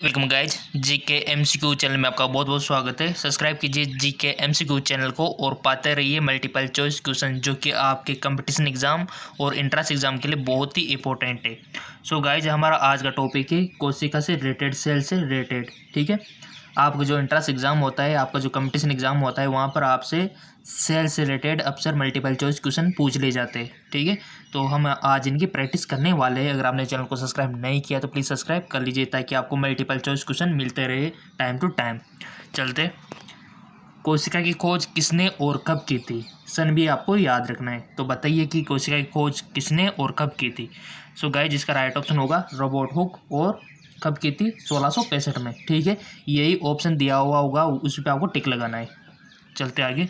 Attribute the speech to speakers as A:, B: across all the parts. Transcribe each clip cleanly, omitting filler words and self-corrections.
A: Welcome guys GK MCQ channel में आपका बहुत बहुत स्वागत है। सब्सक्राइब कीजिए जीके एमसीक्यू चैनल को और पाते रहिए मल्टीपल चॉइस क्वेश्चन जो कि आपके कंपटीशन एग्जाम और एंट्रेंस एग्जाम के लिए बहुत ही इंपॉर्टेंट है। सो गाइज हमारा आज का टॉपिक है कोशिका से रिलेटेड, सेल से रिलेटेड। ठीक है, आपका जो एंट्रेंस एग्जाम होता है, आपका जो कंपटीशन एग्जाम होता है, वहाँ पर आपसे सेल से रिलेटेड अक्सर मल्टीपल चॉइस क्वेश्चन पूछ ले जाते हैं। ठीक है, तो हम आज इनकी प्रैक्टिस करने वाले हैं। अगर आपने चैनल को सब्सक्राइब नहीं किया तो प्लीज़ सब्सक्राइब कर लीजिए ताकि आपको मल्टीपल चॉइस क्वेश्चन मिलते रहे टाइम टू टाइम। चलते, कोशिका की खोज किसने और कब की थी? सन भी आपको याद रखना है। तो बताइए कि कोशिका की खोज किसने और कब की थी। सो गाइस, जिसका राइट ऑप्शन होगा रॉबर्ट हुक। और कब की थी? 1665 में। ठीक है, यही ऑप्शन दिया हुआ होगा, उस पर आपको टिक लगाना है। चलते आगे,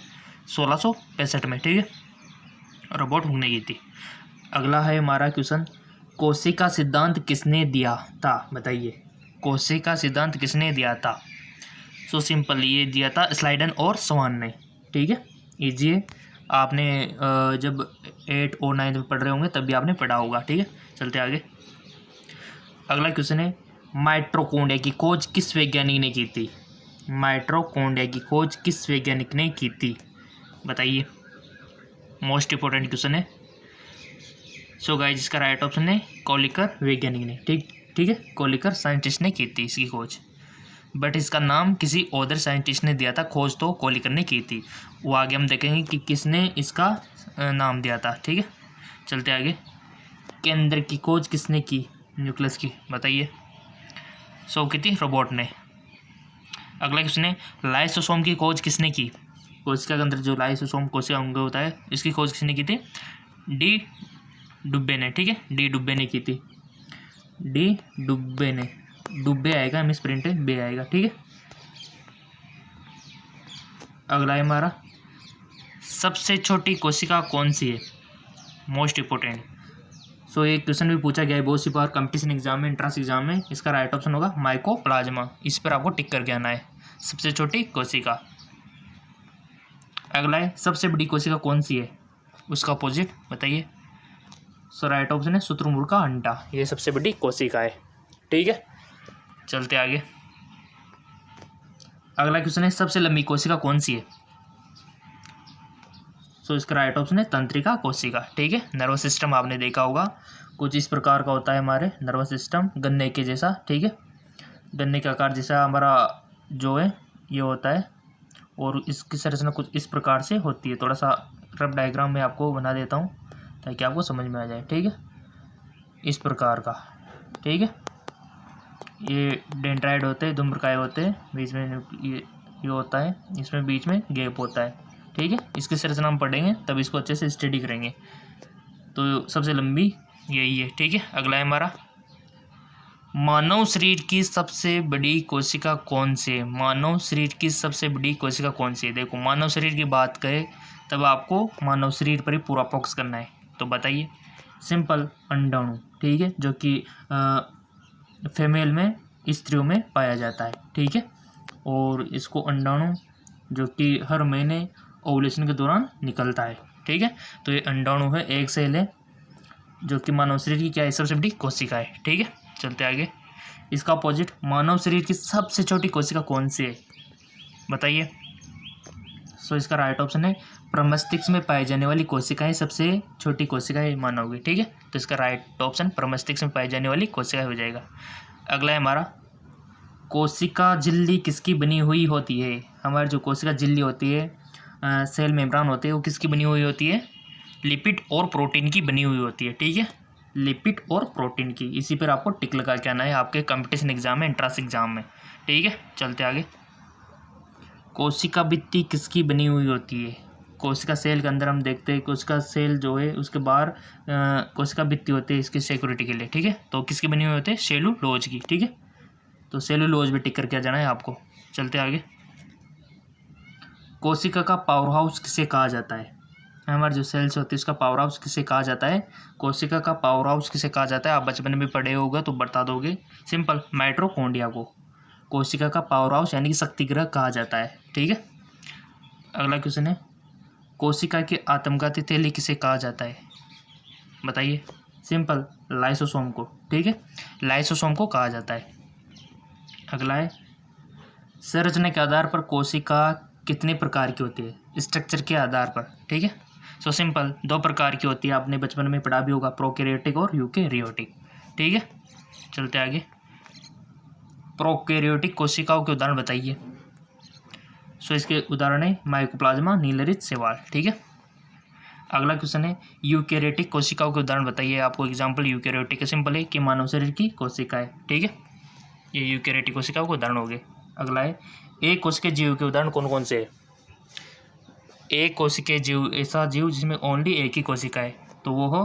A: 1665 में। ठीक है, रॉबर्ट हुक ने की थी। अगला है हमारा क्वेश्चन, कोशिका सिद्धांत किसने दिया था? बताइए, कोशिका सिद्धांत किसने दिया था? सो सिंपल, ये दिया था स्लाइडन और स्वान ने। ठीक है, इजी है। आपने जब 8 और 9 में पढ़ रहे होंगे तब भी आपने पढ़ा होगा। ठीक है, चलते आगे। अगला क्वेश्चन है, माइटोकॉन्ड्रिया की खोज किस वैज्ञानिक ने की थी? माइटोकॉन्ड्रिया की खोज किस वैज्ञानिक ने की थी? बताइए, मोस्ट इंपॉर्टेंट क्वेश्चन है। सो गाइस, इसका राइट ऑप्शन है कोलिकर वैज्ञानिक ने। ठीक है, कोलिकर साइंटिस्ट ने की थी इसकी खोज, बट इसका नाम किसी अदर साइंटिस्ट ने दिया था। खोज तो कोलिकर ने की थी, वो आगे हम देखेंगे कि किसने इसका नाम दिया था। ठीक है, चलते आगे। केंद्र की खोज किसने की? न्यूक्लियस की। बताइए, सो की थी रोबोट ने। अगला क्वेश्चन है, लाइसोसोम की खोज किसने की? कोशिका के अंदर जो लाइसोसोम कोशिका अंग होता है, इसकी खोज किसने की थी? डी डुब्बे ने। ठीक है, डी डुब्बे ने की थी। डी डुब्बे ने, डुब्बे आएगा, मिस प्रिंट है, बे आएगा। ठीक है, अगला है हमारा, सबसे छोटी कोशिका कौन सी है? Most important. सो ये क्वेश्चन भी पूछा गया है बहुत सी बार कंपटीशन एग्जाम में, एंट्रेंस एग्जाम में। इसका राइट ऑप्शन होगा माइकोप्लाज्मा। इस पर आपको टिक करके आना है, सबसे छोटी कोशिका। अगला है, सबसे बड़ी कोशिका कौन सी है? उसका अपोजिट बताइए। सो राइट ऑप्शन है शुतुरमुर्ग का अंडा, ये सबसे बड़ी कोशिका है। ठीक है, चलते आगे। अगला क्वेश्चन है, सबसे लंबी कोशिका कौन सी है? सो इसका राइट ऑप्शन है तंत्रिका कोशिका। ठीक है, नर्वस सिस्टम आपने देखा होगा, कुछ इस प्रकार का होता है हमारे नर्वस सिस्टम, गन्ने के जैसा। ठीक है, गन्ने के आकार जैसा हमारा जो है ये होता है, और इसकी संरचना कुछ इस प्रकार से होती है। थोड़ा सा रफ डायग्राम में आपको बना देता हूँ ताकि आपको समझ में आ जाए। ठीक है, इस प्रकार का। ठीक है, ये डेंड्राइड होते हैं, धूम्रकाय होते हैं, बीच में ये होता है, इसमें बीच में गैप होता है। ठीक है, इसकी संरचना हम पढ़ेंगे तब इसको अच्छे से स्टडी करेंगे। तो सबसे लंबी यही है। ठीक है, अगला है हमारा, मानव शरीर की सबसे बड़ी कोशिका कौन सी है? मानव शरीर की सबसे बड़ी कोशिका कौन सी है? देखो, मानव शरीर की बात करें तब आपको मानव शरीर पर ही पूरा फोकस करना है। तो बताइए, सिंपल, अंडाणु। ठीक है, जो कि फीमेल में, स्त्रियों में पाया जाता है। ठीक है, और इसको अंडाणु जो कि हर महीने ओवुलेशन के दौरान निकलता है। ठीक है, तो ये अंडाणु है, एक सेल है जो कि मानव शरीर की क्या है, सबसे बड़ी कोशिका है। ठीक है, चलते आगे। इसका अपोजिट, मानव शरीर की सबसे छोटी कोशिका कौन सी है? बताइए। सो इसका राइट ऑप्शन है प्रमस्तिष्क में पाई जाने वाली कोशिका है सबसे छोटी कोशिका है मानव की। ठीक है, तो इसका राइट ऑप्शन प्रमस्तिष्क में पाई जाने वाली कोशिका हो जाएगा। अगला है हमारा, कोशिका झिल्ली किसकी बनी हुई होती है? हमारी जो कोशिका झिल्ली होती है, सेल मेम्ब्रेन होती है, वो किसकी बनी हुई होती है? लिपिड और प्रोटीन की बनी हुई होती है। ठीक है, लिपिड और प्रोटीन की। इसी पर आपको टिक लगा के आना है आपके कंपटीशन एग्जाम में, एंट्रेंस एग्जाम में। ठीक है, चलते आगे। कोशिका भित्ति किसकी बनी हुई होती है? कोशिका सेल के अंदर हम देखते हैं, कोशिका सेल जो है उसके बाहर कोशिका भित्ति होती है इसकी सिक्योरिटी के लिए। ठीक है, तो किसकी बनी हुई होती है? सेलुलोज की। ठीक है, तो सेलुलोज भी टिक करके आ जाना है आपको। चलते आगे। कोशिका का पावर हाउस किसे कहा जाता है? हमारे जो सेल्स होती है उसका पावर हाउस किसे कहा जाता है? कोशिका का पावर हाउस किसे कहा जाता है? आप बचपन में पढ़े होगा तो बता दोगे। सिंपल, माइटोकॉन्ड्रिया को कोशिका का पावर हाउस यानी कि शक्ति ग्रह कहा जाता है। ठीक है, अगला क्वेश्चन है, कोशिका की आत्मघाती थैली किसे कहा जाता है? बताइए। सिंपल, लाइसोसोम को। ठीक है, लाइसोसोम को कहा जाता है। अगला है संरचना के आधार पर कोशिका कितने प्रकार की होती है, स्ट्रक्चर के आधार पर। ठीक है, सो सिंपल, 2 प्रकार की होती है, आपने बचपन में पढ़ा भी होगा, प्रोकैरियोटिक और यूकैरियोटिक। ठीक है, चलते आगे। प्रोकैरियोटिक कोशिकाओं के उदाहरण बताइए। सो इसके उदाहरण है माइकोप्लाज्मा, नीलरित, शैवाल। ठीक है, अगला क्वेश्चन है यूकैरियोटिक कोशिकाओं के उदाहरण बताइए। आपको एग्जाम्पल यूकैरियोटिक का सिंपल है कि मानव शरीर की कोशिका है। ठीक है, ये यूकैरियोटिक कोशिकाओं के उदाहरण हो गए। अगला है एक कोशिकीय जीव के उदाहरण कौन कौन से है। एक कोशिकीय जीव ऐसा जीव जिसमें ओनली एक ही कोशिका है, तो वो हो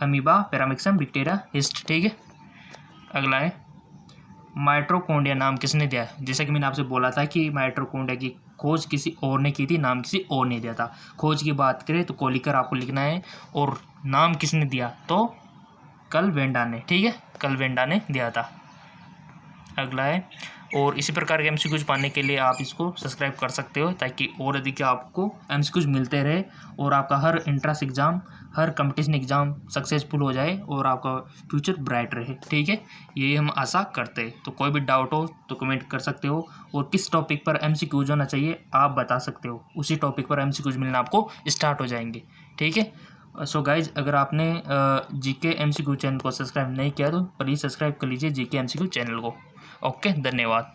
A: अमीबा, पैरामिक्सम, बैक्टीरिया, यीस्ट। ठीक है, अगला है माइटोकॉन्ड्रिया नाम किसने दिया। जैसा कि मैंने आपसे बोला था कि माइटोकॉन्ड्रिया की खोज किसी और ने की थी, नाम किसी और ने दिया था। खोज की बात करें तो कोलिकर आपको लिखना है, और नाम किसने दिया तो कल वेंडा ने। ठीक है, कल वेंडा ने दिया था। अगला है, और इसी प्रकार के एमसीक्यूज पाने के लिए आप इसको सब्सक्राइब कर सकते हो, ताकि और अधिक आपको एमसीक्यूज मिलते रहे और आपका हर इंट्रेंस एग्ज़ाम, हर कंपटीशन एग्ज़ाम सक्सेसफुल हो जाए और आपका फ्यूचर ब्राइट रहे। ठीक है, यही हम आशा करते हैं। तो कोई भी डाउट हो तो कमेंट कर सकते हो, और किस टॉपिक पर एमसीक्यूज होना चाहिए आप बता सकते हो, उसी टॉपिक पर एमसीक्यूज मिलना आपको स्टार्ट हो जाएंगे। ठीक है, सो गाइज, अगर आपने जीके एमसीक्यू चैनल को सब्सक्राइब नहीं किया तो प्लीज़ सब्सक्राइब कर लीजिए जीके एमसीक्यू चैनल को। ओके, धन्यवाद।